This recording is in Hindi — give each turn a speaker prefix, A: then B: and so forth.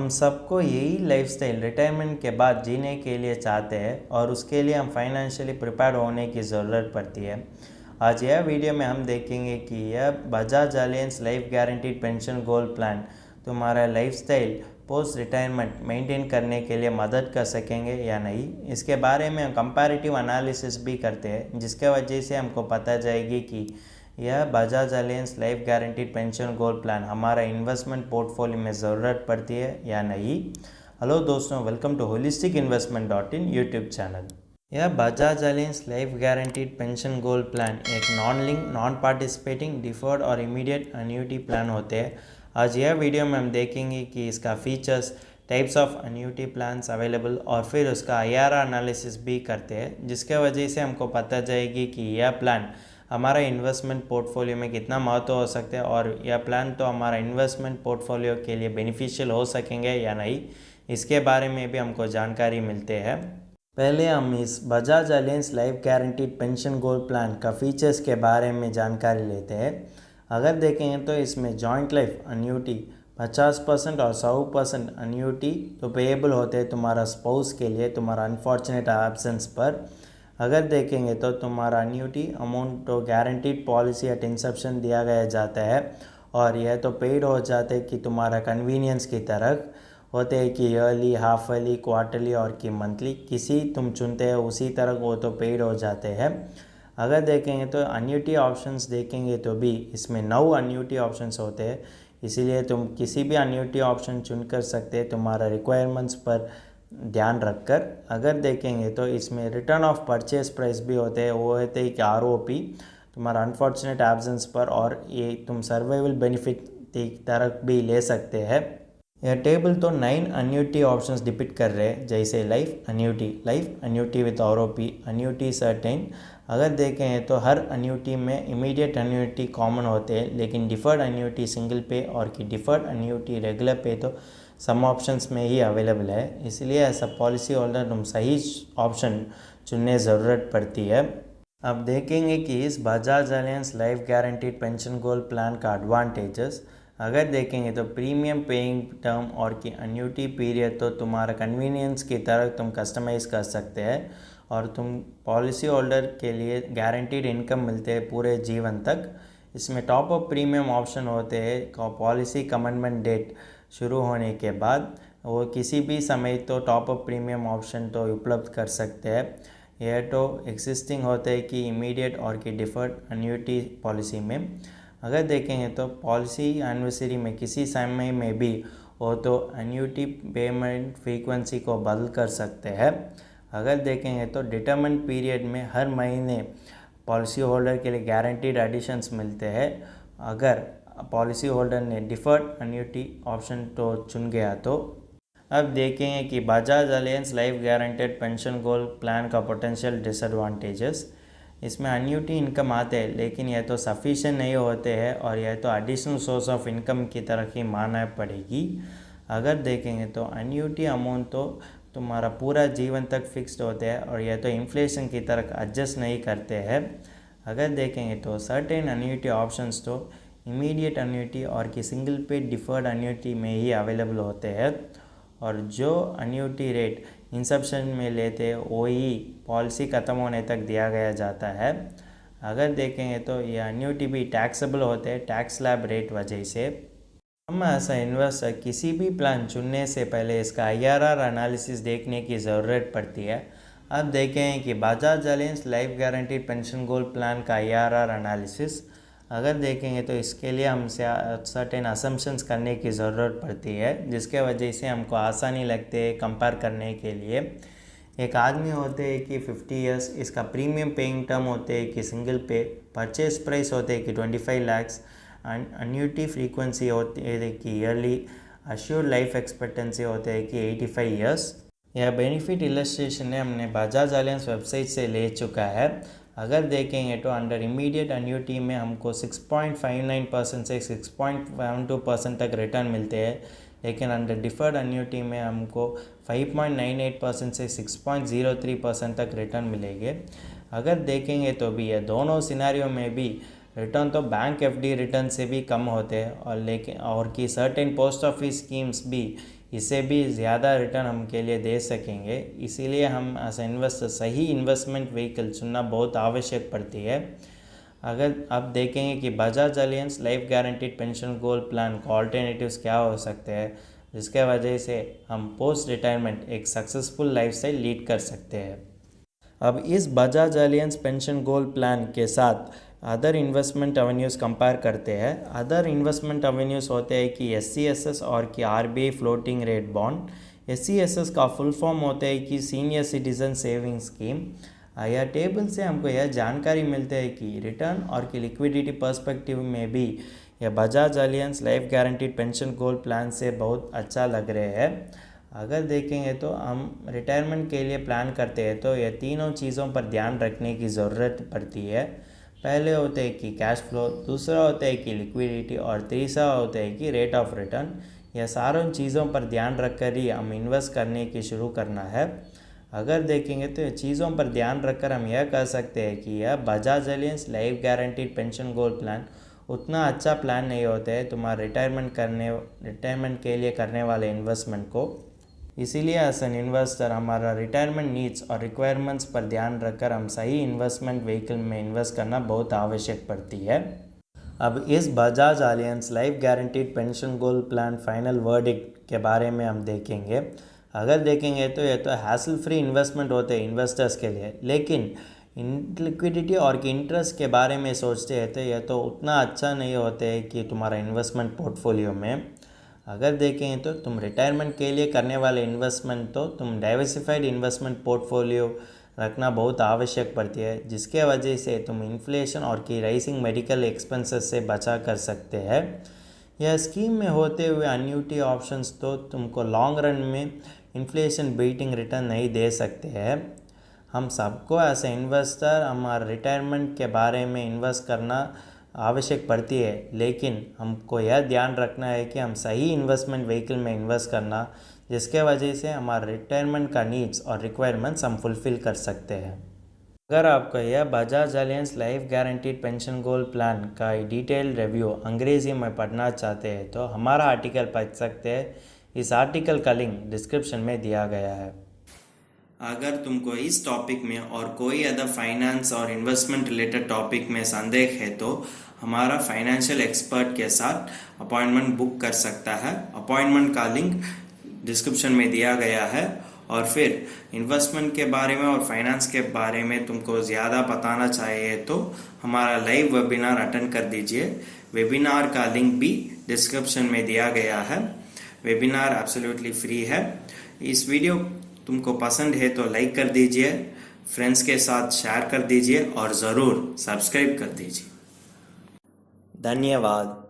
A: हम सबको यही लाइफस्टाइल रिटायरमेंट के बाद जीने के लिए चाहते हैं और उसके लिए हम फाइनेंशियली प्रिपेयर्ड होने की ज़रूरत पड़ती है। आज यह वीडियो में हम देखेंगे कि यह Bajaj Allianz life guaranteed pension goal plan तुम्हारा लाइफस्टाइल पोस्ट रिटायरमेंट मेंटेन करने के लिए मदद कर सकेंगे या नहीं। इसके बारे में हम कंपैरेटिव एनालिसिस भी करते हैं, जिसके वजह से हमको पता जाएगी कि यह Bajaj Allianz life guaranteed pension goal plan हमारा इन्वेस्टमेंट पोर्टफोलियो में ज़रूरत पड़ती है या नहीं। हेलो दोस्तों, welcome to holistic investment dot in YouTube channel. यह Bajaj Allianz life guaranteed pension goal plan एक non link, non participating, deferred और इमीडिएट अन्यूटी प्लान होते हैं। आज यह वीडियो में हम देखेंगे कि इसका features, types of annuity plans available और फिर उसका IRR एनालिसिस भी करते हैं, जिसके वजह से हमको पता जाएगी कि यह प्लान हमारा इन्वेस्टमेंट पोर्टफोलियो में कितना महत्व हो सकता है और यह प्लान तो हमारा इन्वेस्टमेंट पोर्टफोलियो के लिए बेनिफिशियल हो सकेंगे या नहीं, इसके बारे में भी हमको जानकारी मिलते हैं। पहले हम इस Bajaj Allianz life guaranteed pension goal plan का फीचर्स के बारे में जानकारी लेते हैं। अगर देखेंगे तो इसमें जॉइंट लाइफ अन्यूटी 50% और 100% अन्यूटी तो पेएबल होते हैं तुम्हारा स्पाउस के लिए तुम्हारा अनफॉर्चुनेट एब्सेंस पर। अगर देखेंगे तो तुम्हारा अन्यूटी अमाउंट तो गारंटीड पॉलिसी एट इंसेप्शन दिया गया जाता है और यह तो पेड हो जाते कि तुम्हारा कन्वीनियंस की तरह होते हैं कि ईयरली, हाफ ईयरली, क्वार्टरली और कि मंथली, किसी तुम चुनते हैं उसी तरह वो तो पेड हो जाते हैं। अगर देखेंगे तो अन्यूटी ऑप्शंस देखेंगे तो भी इसमें 9 अन्यूटी ऑप्शंस होते हैं, इसीलिए तुम किसी भी अन्यूटी ऑप्शन चुन कर सकते हैं तुम्हारा रिक्वायरमेंट्स पर ध्यान रखकर। अगर देखेंगे तो इसमें रिटर्न ऑफ परचेज प्राइस भी होते हैं, वो होते हैं कि ROP तुम्हारा अनफॉर्चुनेट एब्सेंस पर, और ये तुम सर्वाइवल बेनिफिट की तरफ भी ले सकते हैं। यह टेबल तो 9 अन्यूटी ऑप्शंस डिपिक्ट कर रहे हैं, जैसे life annuity with ROP, annuity certain. अगर देखें तो हर अन्यूटी में इमीडिएट अन्यूटी कॉमन होते हैं, लेकिन डिफर्ड अन्यूटी सिंगल पे और कि डिफर्ड अन्यूटी रेगुलर पे तो सम ऑप्शंस में ही अवेलेबल है, इसलिए ऐसा पॉलिसी होल्डर तुम सही ऑप्शन चुनने ज़रूरत पड़ती है। अब देखेंगे कि इस Bajaj Allianz life guaranteed pension goal plan का एडवांटेजेस। अगर देखेंगे तो प्रीमियम पेइंग टर्म और की अन्यूटी पीरियड तो तुम्हारा कन्वीनियंस की तरह तुम कस्टमाइज़ कर सकते हैं और तुम पॉलिसी होल्डर के लिए गारंटीड इनकम मिलते हैं पूरे जीवन तक। इसमें टॉप अप प्रीमियम ऑप्शन होते हैं पॉलिसी कमिटमेंट डेट शुरू होने के बाद, वो किसी भी समय तो टॉप अप प्रीमियम ऑप्शन तो उपलब्ध कर सकते हैं। यह तो एग्जिस्टिंग होते हैं कि इमीडिएट और कि डिफर्ड अन्यूटी पॉलिसी में। अगर देखेंगे तो पॉलिसी एनिवर्सरी में किसी समय में भी वो तो अन्यूटी पेमेंट फ्रीक्वेंसी को बदल कर सकते हैं। अगर देखेंगे तो डिटरमिन्ड पीरियड में हर महीने पॉलिसी होल्डर के लिए गारंटीड एडिशंस मिलते हैं। अगर पॉलिसी होल्डर ने डिफर्ड अन्यूटी ऑप्शन तो चुन गया तो। अब देखेंगे कि Bajaj Allianz life guaranteed pension goal plan का पोटेंशियल डिसएडवांटेजेस। इसमें अन्यूटी इनकम आते हैं, लेकिन यह तो सफिशिएंट नहीं होते हैं और यह तो एडिशनल सोर्स ऑफ इनकम की तरह ही मानना पड़ेगी। अगर देखेंगे तो अन्यूटी अमाउंट तो तुम्हारा पूरा जीवन तक फिक्स्ड होते हैं और यह तो इन्फ्लेशन की तरह एडजस्ट नहीं करते हैं। अगर देखेंगे तो सर्टेन अन्यूटी ऑप्शंस तो इमीडिएट अन्यूटी और कि सिंगल पे डिफर्ड अन्यूटी में ही अवेलेबल होते हैं और जो अन्यूटी रेट इंसेप्शन में लेते हैं वही पॉलिसी ख़त्म होने तक दिया गया जाता है। अगर देखेंगे तो ये अन्यूटी भी टैक्सेबल होते हैं टैक्स स्लैब रेट वजह से। हम ऐसा इन्वेस्टर किसी भी प्लान चुनने से पहले इसका IRR एनालिसिस देखने की ज़रूरत पड़ती है। अब देखें कि Bajaj Allianz life guaranteed pension goal plan का IRR एनालिसिस। अगर देखेंगे तो इसके लिए हमसे सर्टेन असम्पशंस करने की ज़रूरत पड़ती है, जिसके वजह से हमको आसानी लगती है कंपेयर करने के लिए। एक आदमी होते हैं कि 50 इयर्स, इसका प्रीमियम पेइंग टर्म होते हैं कि सिंगल पे, परचेज प्राइस होते हैं कि 25 लाख्स, अन्यूटी फ्रीक्वेंसी होती है कि ईयरली, अश्योर्ड लाइफ एक्सपेक्टेंसी होते हैं कि 85 इयर्स। यह बेनिफिट इलस्ट्रेशन हमने बजाज अलायंस वेबसाइट से ले चुका है। अगर देखेंगे तो अंडर इमीडिएट अन्यूटी में हमको 6.59% से 6.12% तक रिटर्न मिलते हैं, लेकिन अंडर डिफर्ड अन्यूटी में हमको 5.98% से 6.03% तक रिटर्न मिलेंगे। अगर देखेंगे तो भी ये दोनों सिनेरियो में भी रिटर्न तो बैंक FD रिटर्न से भी कम होते हैं और कि सर्टेन पोस्ट ऑफिस स्कीम्स भी इससे भी ज़्यादा रिटर्न हम के लिए दे सकेंगे। इसीलिए हम एज इन्वेस्टर सही इन्वेस्टमेंट व्हीकल चुनना बहुत आवश्यक पड़ती है। अगर आप देखेंगे कि Bajaj Allianz life guaranteed pension goal plan का ऑल्टरनेटिव्स क्या हो सकते हैं, जिसके वजह से हम पोस्ट रिटायरमेंट एक सक्सेसफुल लाइफस्टाइल लीड कर सकते हैं। अब इस Bajaj Allianz pension goal plan के साथ अदर इन्वेस्टमेंट एवेन्यूज़ कंपेयर करते हैं। अदर इन्वेस्टमेंट एवेन्यूज़ होते हैं कि SCSS और कि RBI floating rate bond. SCSS का फुल फॉर्म होता है कि सीनियर सिटीजन सेविंग स्कीम। यह टेबल से हमको यह जानकारी मिलती है कि रिटर्न और कि लिक्विडिटी पर्सपेक्टिव में भी यह Bajaj Allianz life guaranteed pension goal plan से बहुत अच्छा लग रहे हैं। अगर देखेंगे तो हम रिटायरमेंट के लिए प्लान करते हैं तो ये तीनों चीज़ों पर ध्यान रखने की ज़रूरत पड़ती है। पहले होते हैं कि कैश फ्लो, दूसरा होता है कि लिक्विडिटी और तीसरा होता है कि रेट ऑफ रिटर्न। यह सारों चीज़ों पर ध्यान रखकर ही हम इन्वेस्ट करने की शुरू करना है। अगर देखेंगे तो चीज़ों पर ध्यान रखकर हम यह कह सकते हैं कि यह Bajaj Allianz life guaranteed pension goal plan उतना अच्छा प्लान नहीं होता है तुम्हारा रिटायरमेंट के लिए करने वाले इन्वेस्टमेंट को। इसीलिए एज एन इन्वेस्टर हमारा रिटायरमेंट नीड्स और रिक्वायरमेंट्स पर ध्यान रखकर हम सही इन्वेस्टमेंट व्हीकल में इन्वेस्ट करना बहुत आवश्यक पड़ती है। अब इस Bajaj Allianz life guaranteed pension goal plan final verdict के बारे में हम देखेंगे। अगर देखेंगे तो ये तो हैसल फ्री इन्वेस्टमेंट होते हैं इन्वेस्टर्स के लिए, लेकिन लिक्विडिटी और कि इंटरेस्ट के बारे में सोचते हैं तो यह तो उतना अच्छा नहीं होता है कि तुम्हारा इन्वेस्टमेंट पोर्टफोलियो में। अगर देखें तो तुम रिटायरमेंट के लिए करने वाले इन्वेस्टमेंट तो तुम डाइवर्सिफाइड इन्वेस्टमेंट पोर्टफोलियो रखना बहुत आवश्यक पड़ती है, जिसके वजह से तुम इन्फ्लेशन और की राइजिंग मेडिकल एक्सपेंसेस से बचा कर सकते हैं। यह स्कीम में होते हुए अन्यूटी ऑप्शंस तो तुमको लॉन्ग रन में इन्फ्लेशन बीटिंग रिटर्न नहीं दे सकते हैं। हम सबको ऐसे इन्वेस्टर हमारे रिटायरमेंट के बारे में इन्वेस्ट करना आवश्यक पड़ती है, लेकिन हमको यह ध्यान रखना है कि हम सही इन्वेस्टमेंट व्हीकल में इन्वेस्ट करना, जिसके वजह से हमारे रिटायरमेंट का नीड्स और रिक्वायरमेंट्स हम फुलफ़िल कर सकते हैं। अगर आपको यह Bajaj Allianz life guaranteed pension goal plan का डिटेल रिव्यू अंग्रेज़ी में पढ़ना चाहते हैं तो हमारा आर्टिकल पढ़ सकते हैं। इस आर्टिकल का लिंक डिस्क्रिप्शन में दिया गया है। अगर तुमको इस टॉपिक में और कोई अदर फाइनेंस और इन्वेस्टमेंट रिलेटेड टॉपिक में संदेह है तो हमारा फाइनेंशियल एक्सपर्ट के साथ अपॉइंटमेंट बुक कर सकता है। अपॉइंटमेंट का लिंक डिस्क्रिप्शन में दिया गया है। और फिर इन्वेस्टमेंट के बारे में और फाइनेंस के बारे में तुमको ज़्यादा बताना चाहिए तो हमारा लाइव वेबिनार अटेंड कर दीजिए। वेबिनार का लिंक भी डिस्क्रिप्शन में दिया गया है। वेबिनार एब्सोल्युटली फ्री है। इस वीडियो तुमको पसंद है तो लाइक कर दीजिए, फ्रेंड्स के साथ शेयर कर दीजिए और ज़रूर सब्सक्राइब कर दीजिए। धन्यवाद।